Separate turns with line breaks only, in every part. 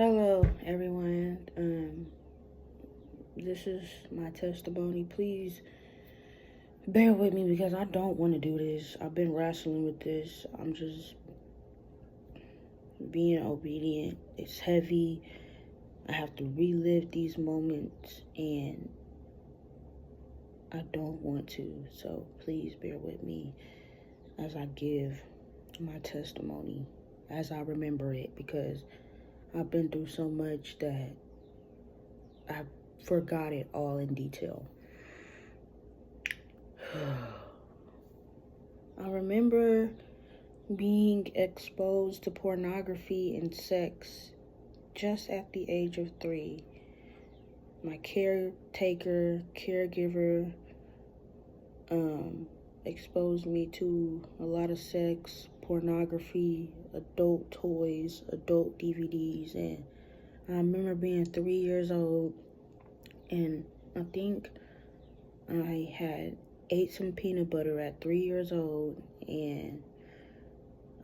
Hello, everyone. This is my testimony. Please bear with me because I don't want to do this. I've been wrestling with this. I'm just being obedient. It's heavy. I have to relive these moments, and I don't want to. So please bear with me as I give my testimony as I remember it, because I've been through so much that I forgot it all in detail. I remember being exposed to pornography and sex just at the age of 3. My caregiver, exposed me to a lot of sex, pornography, adult toys, adult DVDs, and I remember being 3 years old, and I think I had ate some peanut butter at 3 years old, and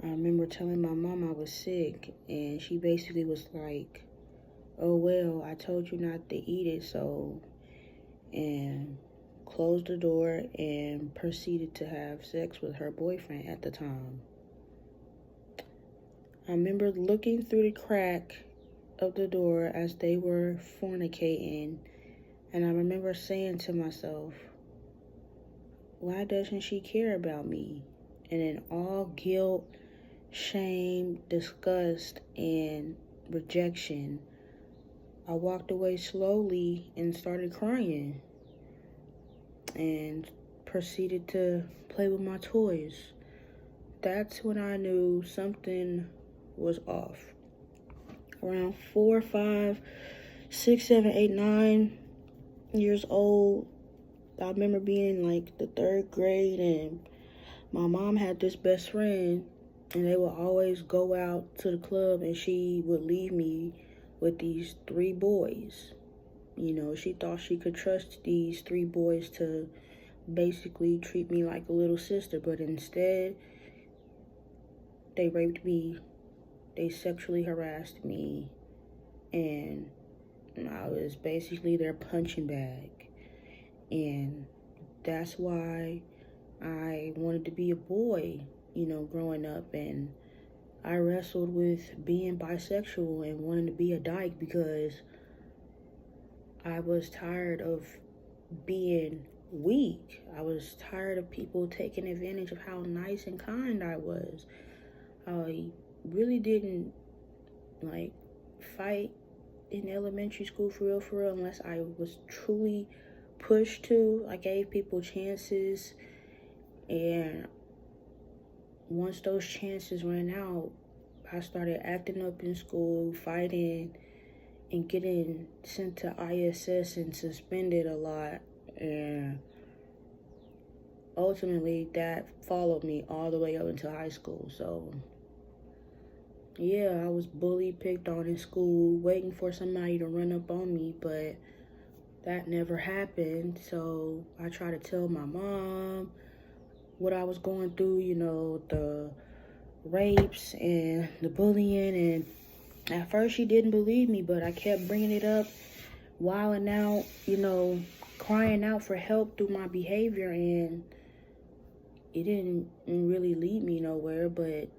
I remember telling my mom I was sick, and she basically was like, "Oh, well, I told you not to eat it, so," and closed the door and proceeded to have sex with her boyfriend at the time. I remember looking through the crack of the door as they were fornicating, and I remember saying to myself, why doesn't she care about me? And in all guilt, shame, disgust, and rejection, I walked away slowly and started crying and proceeded to play with my toys. That's when I knew something was off. Around 4, 5, 6, 7, 8, 9 years old, I remember being in like the 3rd grade, and my mom had this best friend, and they would always go out to the club, and she would leave me with these 3 boys. You know, she thought she could trust these 3 boys to basically treat me like a little sister, but instead, they raped me, they sexually harassed me, and I was basically their punching bag. And that's why I wanted to be a boy, growing up, and I wrestled with being bisexual and wanting to be a dyke because I was tired of being weak. I was tired of people taking advantage of how nice and kind I was. I really didn't like fight in elementary school for real, unless I was truly pushed to. I gave people chances, and once those chances ran out, I started acting up in school, fighting, and getting sent to ISS and suspended a lot. And ultimately, that followed me all the way up until high school. So, yeah, I was bullied, picked on in school, waiting for somebody to run up on me, but that never happened. So I tried to tell my mom what I was going through, the rapes and the bullying, and at first she didn't believe me, but I kept bringing it up, wilding out, crying out for help through my behavior, and it didn't really lead me nowhere but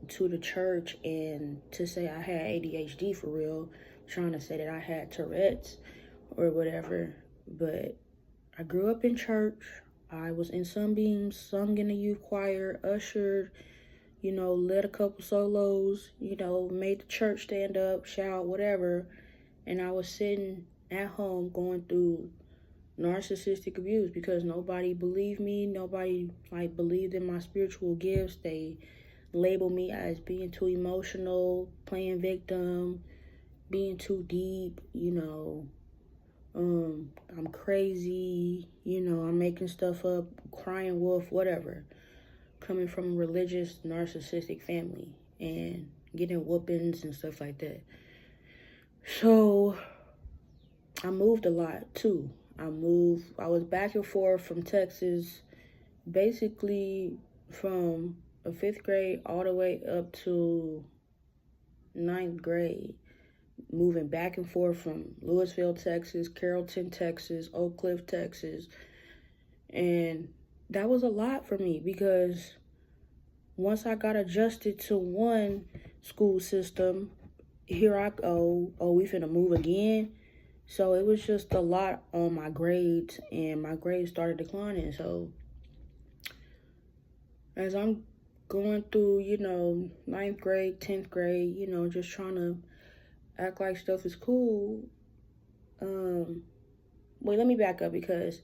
to the church, and to say I had ADHD for real, trying to say that I had Tourette's or whatever. But I grew up in church. I was in Sunbeams, sung in the youth choir, ushered, led a couple solos, made the church stand up, shout, whatever. And I was sitting at home going through narcissistic abuse because nobody believed me. Nobody believed in my spiritual gifts. They labeled me as being too emotional, playing victim, being too deep, I'm crazy, I'm making stuff up, crying wolf, whatever. Coming from a religious, narcissistic family and getting whoopings and stuff like that. So I moved a lot too. I was back and forth from Texas, basically from a 5th grade all the way up to 9th grade. moving back and forth from Louisville, Texas, Carrollton, Texas, Oak Cliff, Texas. And that was a lot for me because once I got adjusted to one school system, here I go, oh, we finna move again. So it was just a lot on my grades, and my grades started declining. So as I'm going through, 9th grade, 10th grade, just trying to act like stuff is cool. Wait, let me back up, because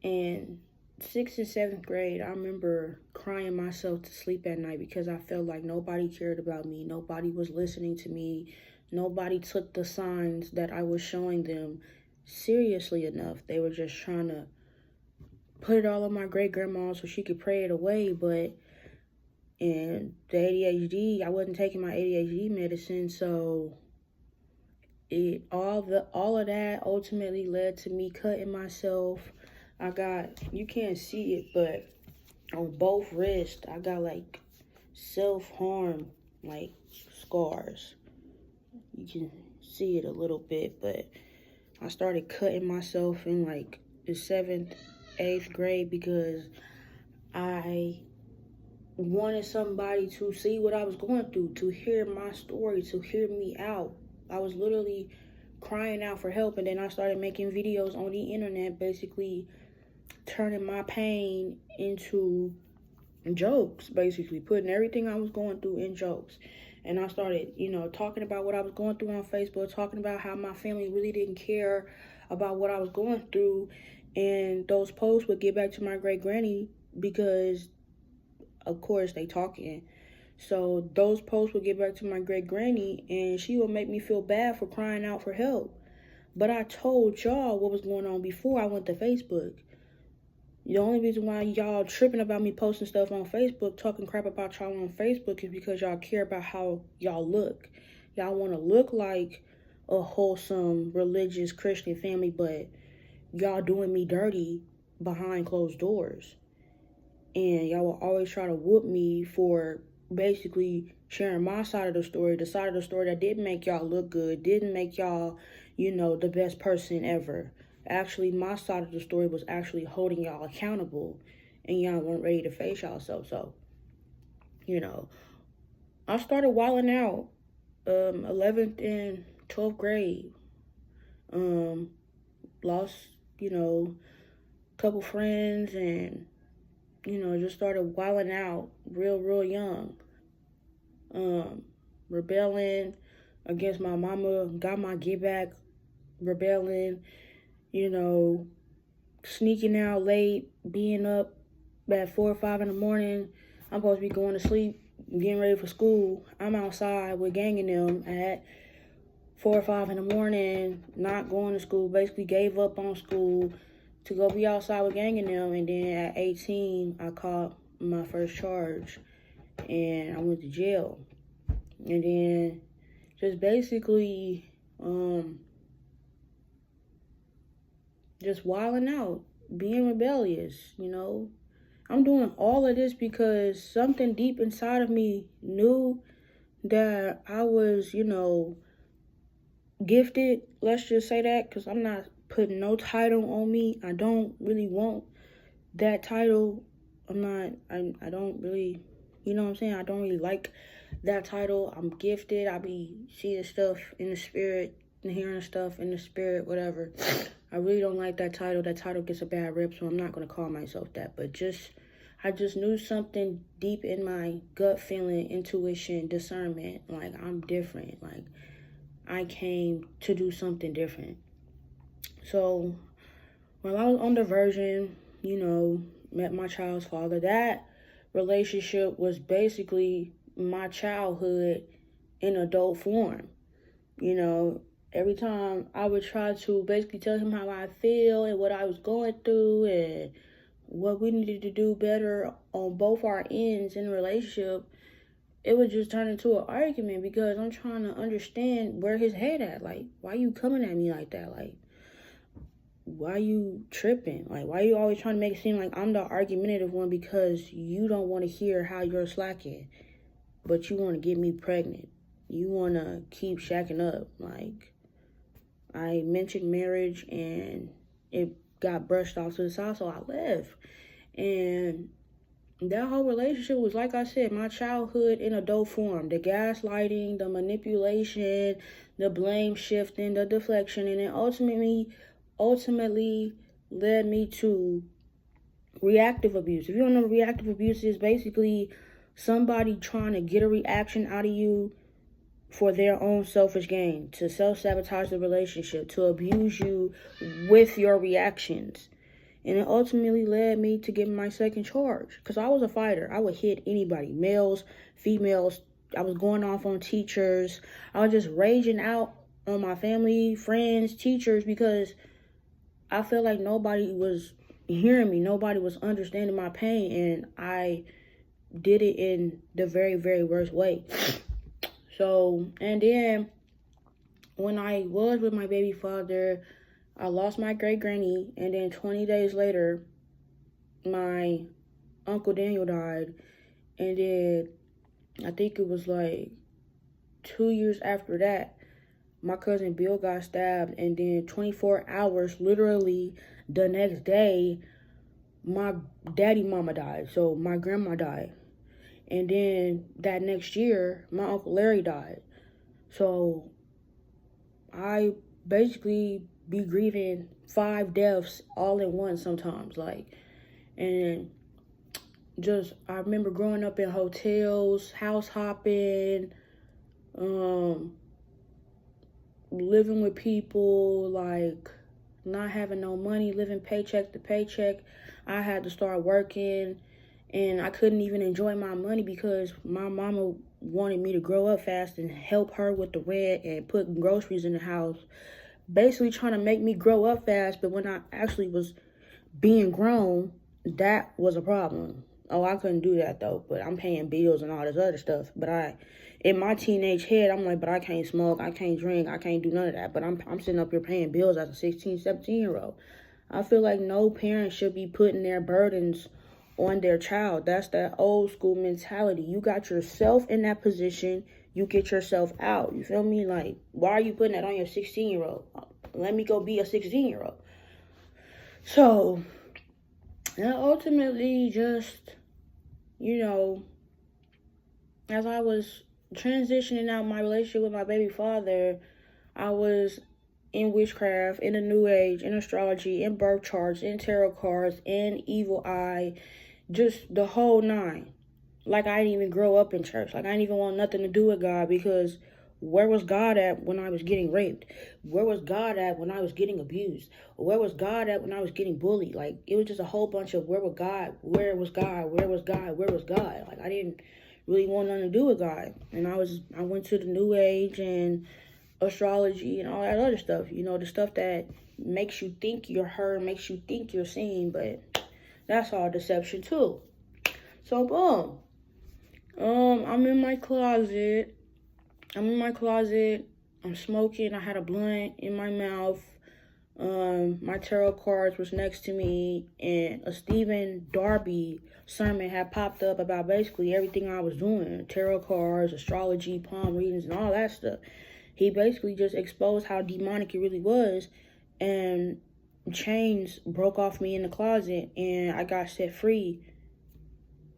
in 6th and 7th grade, I remember crying myself to sleep at night because I felt like nobody cared about me. Nobody was listening to me. Nobody took the signs that I was showing them seriously enough. They were just trying to put it all on my great-grandma so she could pray it away. But in the ADHD, I wasn't taking my ADHD medicine, so all of that ultimately led to me cutting myself. I got, you can't see it, but on both wrists, I got like self-harm, like scars. You can see it a little bit, but I started cutting myself in like the 7th, 8th grade because I wanted somebody to see what I was going through, to hear my story, to hear me out. I was literally crying out for help, and then I started making videos on the internet, basically turning my pain into jokes, basically putting everything I was going through in jokes. And I started, talking about what I was going through on Facebook, talking about how my family really didn't care about what I was going through. And those posts would get back to my great granny because, of course, they talking. So those posts would get back to my great granny, and she would make me feel bad for crying out for help. But I told y'all what was going on before I went to Facebook. The only reason why y'all tripping about me posting stuff on Facebook, talking crap about y'all on Facebook, is because y'all care about how y'all look. Y'all want to look like a wholesome, religious, Christian family, but y'all doing me dirty behind closed doors. And y'all will always try to whoop me for basically sharing my side of the story, the side of the story that didn't make y'all look good, didn't make y'all, the best person ever. Actually, my side of the story was actually holding y'all accountable, and y'all weren't ready to face y'allself. So, I started wilding out 11th and 12th grade. Lost, a couple friends, and, just started wilding out real young. Rebelling against my mama, got my get back, rebelling, sneaking out late, being up at 4 or 5 in the morning. I'm supposed to be going to sleep, getting ready for school. I'm outside with gang and them at 4 or 5 in the morning, not going to school, basically gave up on school to go be outside with gang and them. And then at 18, I caught my first charge, and I went to jail. And then just basically, just wilding out, being rebellious, I'm doing all of this because something deep inside of me knew that I was, gifted. Let's just say that, because I'm not putting no title on me. I don't really want that title. I don't really, I don't really like that title. I'm gifted. I be seeing stuff in the spirit and hearing stuff in the spirit, whatever. I really don't like that title. That title gets a bad rep, so I'm not going to call myself that. But I just knew something deep in my gut feeling, intuition, discernment. Like, I'm different. Like, I came to do something different. So, while I was on diversion, met my child's father. That relationship was basically my childhood in adult form. Every time I would try to basically tell him how I feel and what I was going through and what we needed to do better on both our ends in the relationship, it would just turn into an argument because I'm trying to understand where his head at. Like, why you coming at me like that? Like, why you tripping? Like, why you always trying to make it seem like I'm the argumentative one because you don't want to hear how you're slacking, but you want to get me pregnant? you want to keep shacking up. Like, I mentioned marriage and it got brushed off to the side, so I left. And that whole relationship was, like I said, my childhood in adult form. The gaslighting, the manipulation, the blame shifting, the deflection, and it ultimately led me to reactive abuse. If you don't know what reactive abuse is, basically somebody trying to get a reaction out of you for their own selfish gain, to self-sabotage the relationship, to abuse you with your reactions. And it ultimately led me to get my second charge. Because I was a fighter. I would hit anybody. Males, females. I was going off on teachers. I was just raging out on my family, friends, teachers, because I felt like nobody was hearing me. Nobody was understanding my pain. And I did it in the very, very worst way. So, and then when I was with my baby father, I lost my great granny, and then 20 days later, my Uncle Daniel died, and then I think it was like 2 years after that, my cousin Bill got stabbed, and then 24 hours, literally the next day, my daddy mama died, so my grandma died. And then that next year, my Uncle Larry died. So I basically be grieving 5 deaths all at once sometimes, like, and just, I remember growing up in hotels, house hopping, living with people, like, not having no money, living paycheck to paycheck. I had to start working, and I couldn't even enjoy my money because my mama wanted me to grow up fast and help her with the rent and put groceries in the house. Basically trying to make me grow up fast, but when I actually was being grown, that was a problem. Oh, I couldn't do that though, but I'm paying bills and all this other stuff. But in my teenage head, I'm like, but I can't smoke, I can't drink, I can't do none of that. But I'm sitting up here paying bills as a 16, 17-year-old. I feel like no parent should be putting their burdens on their child. That's that old school mentality. You got yourself in that position, you get yourself out. You feel me? Like, why are you putting that on your 16-year-old? Let me go be a 16-year-old. So, and ultimately, just, as I was transitioning out my relationship with my baby father, I was in witchcraft, in the New Age, in astrology, in birth charts, in tarot cards, in evil eye, just the whole nine. Like, I didn't even grow up in church. Like, I didn't even want nothing to do with God, because where was God at when I was getting raped? Where was God at when I was getting abused? Where was God at when I was getting bullied? Like, it was just a whole bunch of where was God? Where was God? Where was God? Where was God? Like, I didn't really want nothing to do with God. And I went to the New Age and astrology and all that other stuff. The stuff that makes you think you're heard, makes you think you're seen, but that's all deception too. So, boom. I'm in my closet. I'm smoking. I had a blunt in my mouth. My tarot cards was next to me, and a Stephen Darby sermon had popped up about basically everything I was doing. Tarot cards, astrology, palm readings, and all that stuff. He basically just exposed how demonic it really was, and chains broke off me in the closet, and I got set free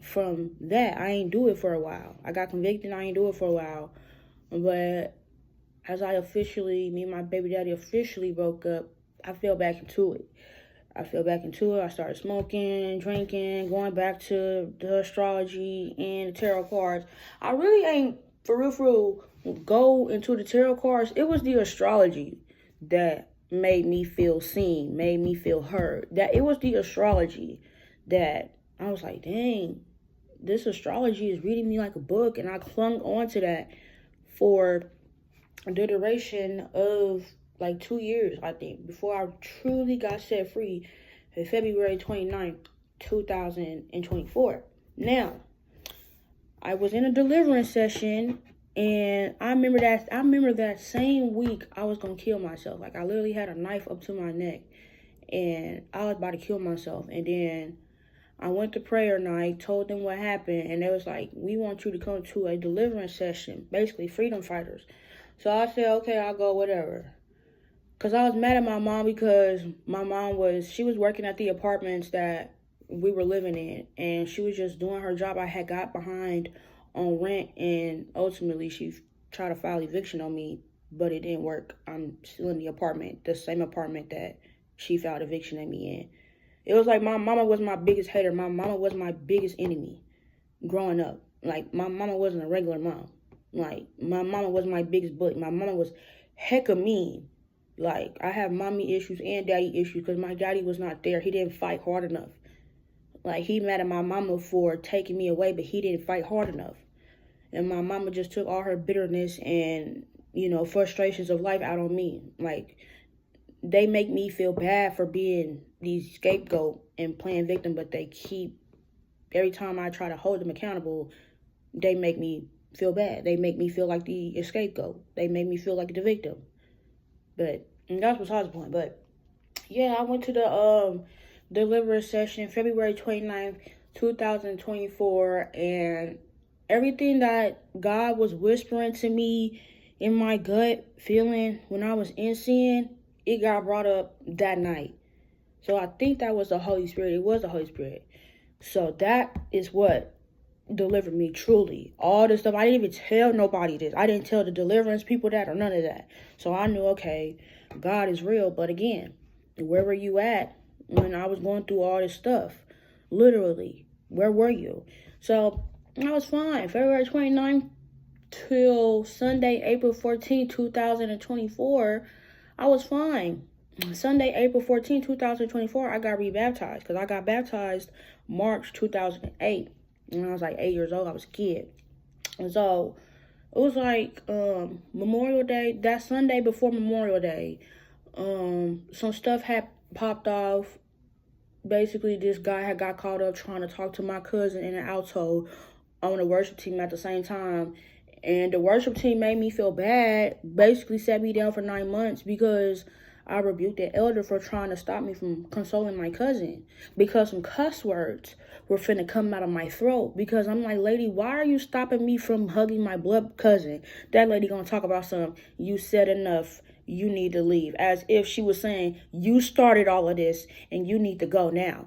from that. I ain't do it for a while. I got convicted, I ain't do it for a while. But as me and my baby daddy officially broke up, I fell back into it. I started smoking, drinking, going back to the astrology and the tarot cards. I really ain't, for real, go into the tarot cards. It was the astrology that made me feel seen, made me feel heard. That it was the astrology that I was like, dang, this astrology is reading me like a book. And I clung on to that for the duration of like 2 years, I think, before I truly got set free on February 29th, 2024. Now, I was in a deliverance session, and I remember that same week I was gonna kill myself. Like, I literally had a knife up to my neck, and I was about to kill myself. And then I went to prayer night, told them what happened, and they was like, we want you to come to a deliverance session, basically freedom fighters. So I said, okay, I'll go, whatever. Because I was mad at my mom because my mom she was working at the apartments that we were living in, and she was just doing her job. I had got behind on rent, and ultimately she tried to file eviction on me, but it didn't work. I'm still in the apartment, the same apartment that she filed eviction at me in. It was like my mama was my biggest hater. My mama was my biggest enemy growing up. Like, my mama wasn't a regular mom. Like, my mama was my biggest bully. My mama was hecka mean. Like, I have mommy issues and daddy issues because my daddy was not there. He didn't fight hard enough. Like, he mad at my mama for taking me away, but he didn't fight hard enough. And my mama just took all her bitterness and, frustrations of life out on me. Like, they make me feel bad for being the scapegoat and playing victim, but every time I try to hold them accountable, they make me feel bad. They make me feel like the scapegoat. They make me feel like the victim. But that's besides the point. But yeah, I went to the deliverance session February 29th, 2024, and everything that God was whispering to me in my gut feeling when I was in sin, it got brought up that night. So I think that was the Holy Spirit. It was the Holy Spirit. So that is what delivered me truly. All this stuff, I didn't even tell nobody this. I didn't tell the deliverance people that or none of that. So I knew, okay, God is real. But again, where were you at when I was going through all this stuff? Literally, where were you? So I was fine. February 29th till Sunday, April 14th, 2024, I was fine. Sunday, April 14th, 2024, I got rebaptized because I got baptized March 2008. When I was like 8 years old, I was a kid. And so it was like Memorial Day, that Sunday before Memorial Day, some stuff had popped off. Basically, this guy had got caught up trying to talk to my cousin in an alto on the worship team at the same time. And the worship team made me feel bad, basically set me down for 9 months because I rebuked the elder for trying to stop me from consoling my cousin because some cuss words were finna come out of my throat. Because I'm like, lady, why are you stopping me from hugging my blood cousin? That lady gonna talk about something. You said enough. You need to leave. As if she was saying, you started all of this and you need to go now.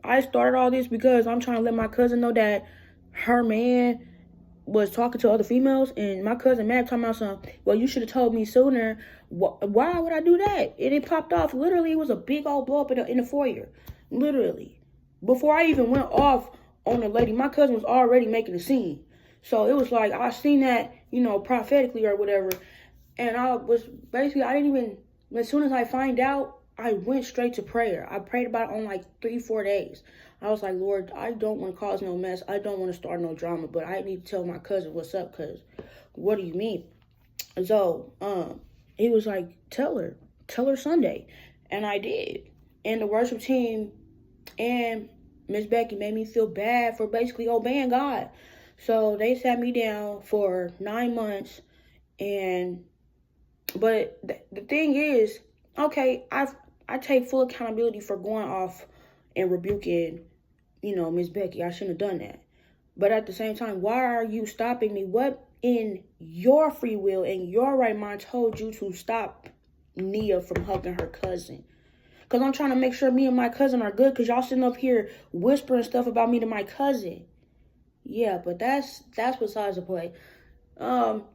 I started all this because I'm trying to let my cousin know that her man was talking to other females, and my cousin Matt talking about something. Well, you should have told me sooner. Why would I do that? And it popped off. Literally, it was a big old blow up in the foyer. Literally. Before I even went off on the lady, my cousin was already making a scene. So it was like, I seen that, prophetically or whatever. And I didn't even, as soon as I find out, I went straight to prayer. I prayed about it on like 3-4 days. I was like, Lord, I don't want to cause no mess. I don't want to start no drama, but I need to tell my cousin what's up, because what do you mean? So, he was like, tell her Sunday. And I did. And the worship team and Miss Becky made me feel bad for basically obeying God. So they sat me down for 9 months. But the thing is, okay, I take full accountability for going off and rebuking, Miss Becky. I shouldn't have done that. But at the same time, why are you stopping me? What in your free will and your right mind told you to stop Nia from hugging her cousin? Because I'm trying to make sure me and my cousin are good, because y'all sitting up here whispering stuff about me to my cousin. Yeah, but that's besides the point.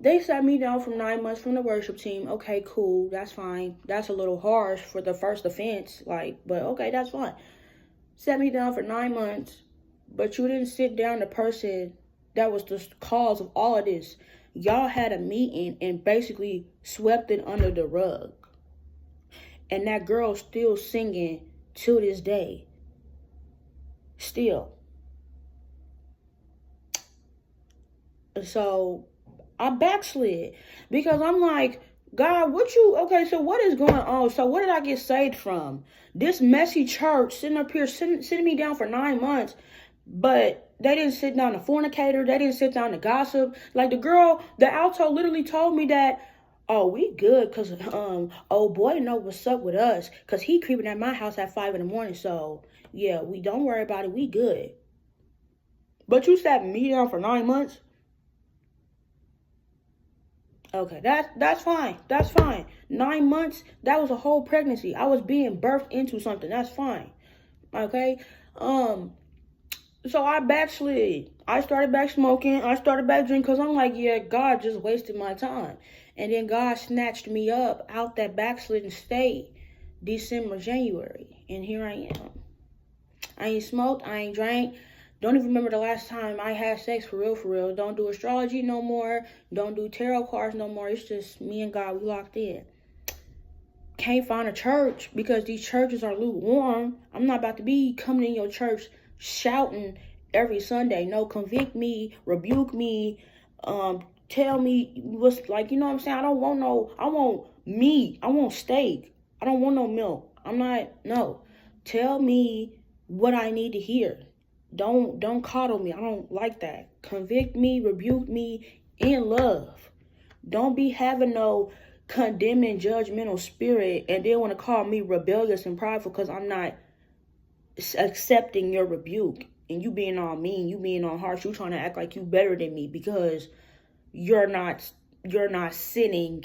They sat me down for 9 months from the worship team. Okay, cool. That's fine. That's a little harsh for the first offense. But okay, that's fine. Sat me down for 9 months, but you didn't sit down the person that was the cause of all of this. Y'all had a meeting and basically swept it under the rug. And that girl's still singing to this day. Still. So I backslid because I'm like, God, so what is going on? So what did I get saved from? This messy church sitting up here, sitting me down for 9 months, but they didn't sit down to fornicator. They didn't sit down to gossip. Like the alto literally told me that, Oh, we good, cause old boy know what's up with us, cause he creeping at my house at 5 in the morning. So yeah, we don't worry about it. We good. But you sat me down for 9 months. Okay, that's fine. That's fine. 9 months. That was a whole pregnancy. I was being birthed into something. That's fine. Okay. So I backslid. I started back smoking. I started back drinking because I'm like, yeah, God just wasted my time. And then God snatched me up out that backslidden state December, January. And here I am. I ain't smoked. I ain't drank. Don't even remember the last time I had sex for real, for real. Don't do astrology no more. Don't do tarot cards no more. It's just me and God. We locked in. Can't find a church because these churches are lukewarm. I'm not about to be coming in your church shouting every Sunday. No, convict me, rebuke me, tell me what's like, you know what I'm saying? I don't want no, I want meat. I want steak. I don't want no milk. No. Tell me what I need to hear. Don't coddle me. I don't like that. Convict me, rebuke me in love. Don't be having no condemning, judgmental spirit and then want to call me rebellious and prideful because I'm not accepting your rebuke and you being all mean, you being all harsh, you trying to act like you better than me because you're not sinning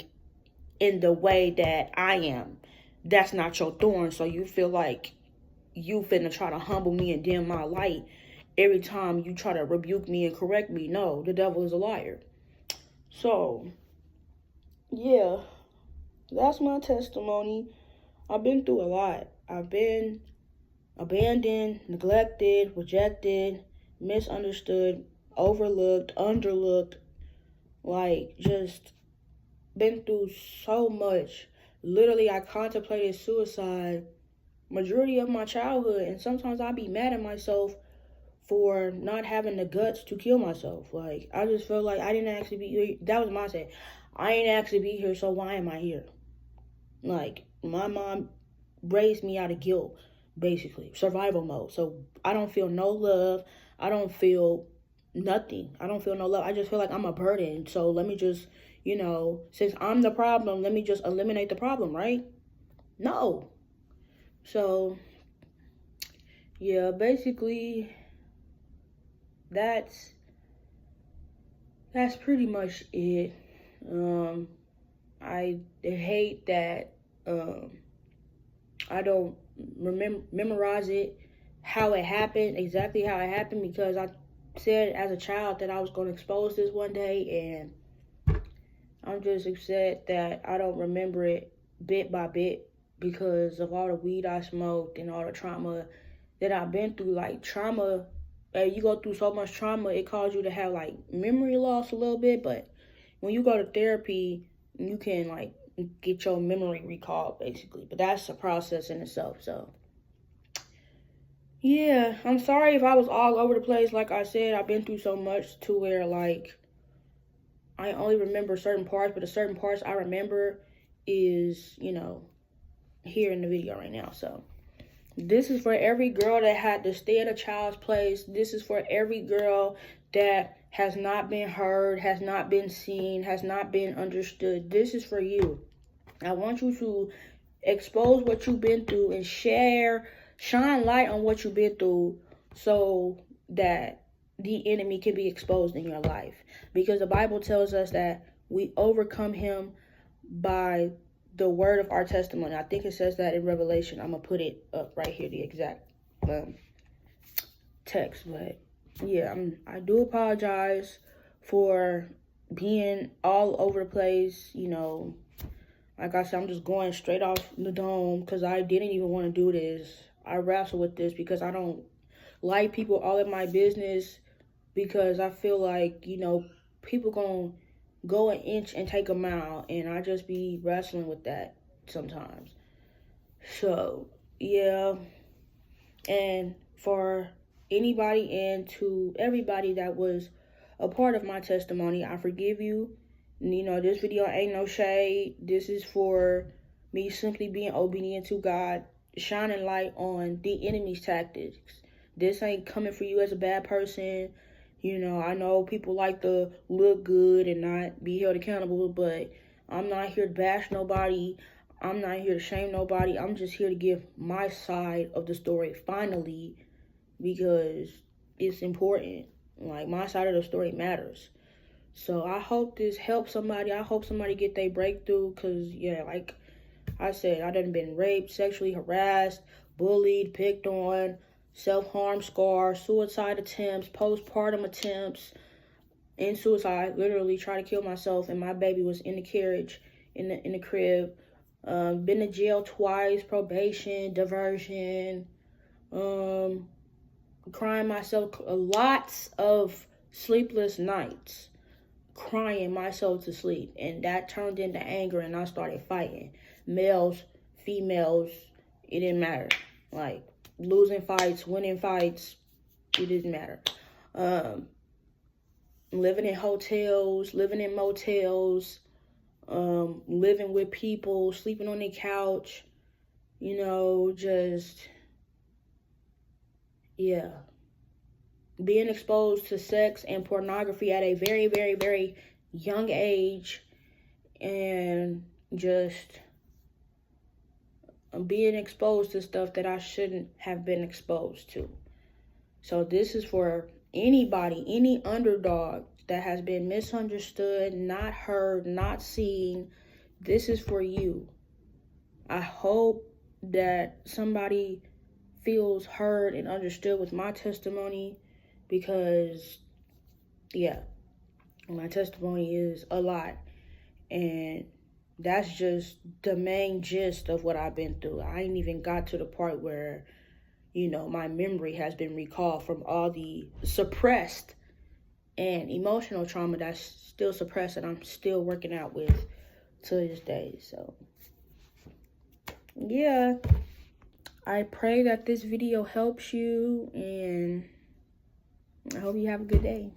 in the way that I am. That's not your thorn, so you feel like you finna try to humble me and dim my light every time you try to rebuke me and correct me. No, the devil is a liar. So, yeah, that's my testimony. I've been through a lot. I've been abandoned, neglected, rejected, misunderstood, overlooked, underlooked, like just been through so much. Literally, I contemplated suicide majority of my childhood, and sometimes I'd be mad at myself for not having the guts to kill myself. Like, I just felt like I didn't actually be here. That was my say. I ain't actually be here, so why am I here? Like, my mom raised me out of guilt, basically, survival mode. So I don't feel no love. I don't feel nothing. I don't feel no love. I just feel like I'm a burden. So let me just, since I'm the problem, let me just eliminate the problem, right? No. So, yeah, basically, that's pretty much it. I hate that I don't memorize it, exactly how it happened, because I said as a child that I was going to expose this one day, and I'm just upset that I don't remember it bit by bit because of all the weed I smoked and all the trauma that I've been through. Like, trauma, you go through so much trauma, it causes you to have, like, memory loss a little bit, but when you go to therapy, you can, like, get your memory recalled, basically. But that's a process in itself, so. Yeah, I'm sorry if I was all over the place. Like I said, I've been through so much to where, like, I only remember certain parts, but the certain parts I remember is, here in the video right now. So this is for every girl that had to stay at a child's place. This is for every girl that has not been heard, has not been seen, has not been understood. This is for you. I want you to expose what you've been through and shine light on what you've been through so that the enemy can be exposed in your life. Because the Bible tells us that we overcome him by the word of our testimony. I think it says that in Revelation. I'm going to put it up right here, the exact text. But yeah, I do apologize for being all over the place. Like I said, I'm just going straight off the dome because I didn't even want to do this. I wrestle with this because I don't like people all in my business, because I feel like, people gonna go an inch and take a mile, and I just be wrestling with that sometimes. So, yeah. And for anybody and to everybody that was a part of my testimony, I forgive you. This video ain't no shade. This is for me simply being obedient to God, shining light on the enemy's tactics. This ain't coming for you as a bad person. I know people like to look good and not be held accountable, but I'm not here to bash nobody. I'm not here to shame nobody. I'm just here to give my side of the story finally, because it's important. Like, my side of the story matters. So I hope this helps somebody. I hope somebody get their breakthrough, because, yeah, like I said, I done been raped, sexually harassed, bullied, picked on, self-harm scars, suicide attempts, postpartum attempts, and suicide. Literally tried to kill myself, and my baby was in the carriage, in the crib. Been to jail twice, probation, diversion, crying myself, lots of sleepless nights, crying myself to sleep, and that turned into anger, and I started fighting. Males, females, it didn't matter. Like, losing fights, winning fights, it didn't matter. Living in hotels, living in motels, living with people, sleeping on their couch, just, yeah. Being exposed to sex and pornography at a very, very, very young age, and just being exposed to stuff that I shouldn't have been exposed to. So this is for anybody, any underdog that has been misunderstood, not heard, not seen. This is for you. I hope that somebody feels heard and understood with my testimony, because, yeah, my testimony is a lot, and that's just the main gist of what I've been through. I ain't even got to the part where, my memory has been recalled from all the suppressed and emotional trauma that's still suppressed, and I'm still working out with to this day. So, yeah, I pray that this video helps you, and I hope you have a good day.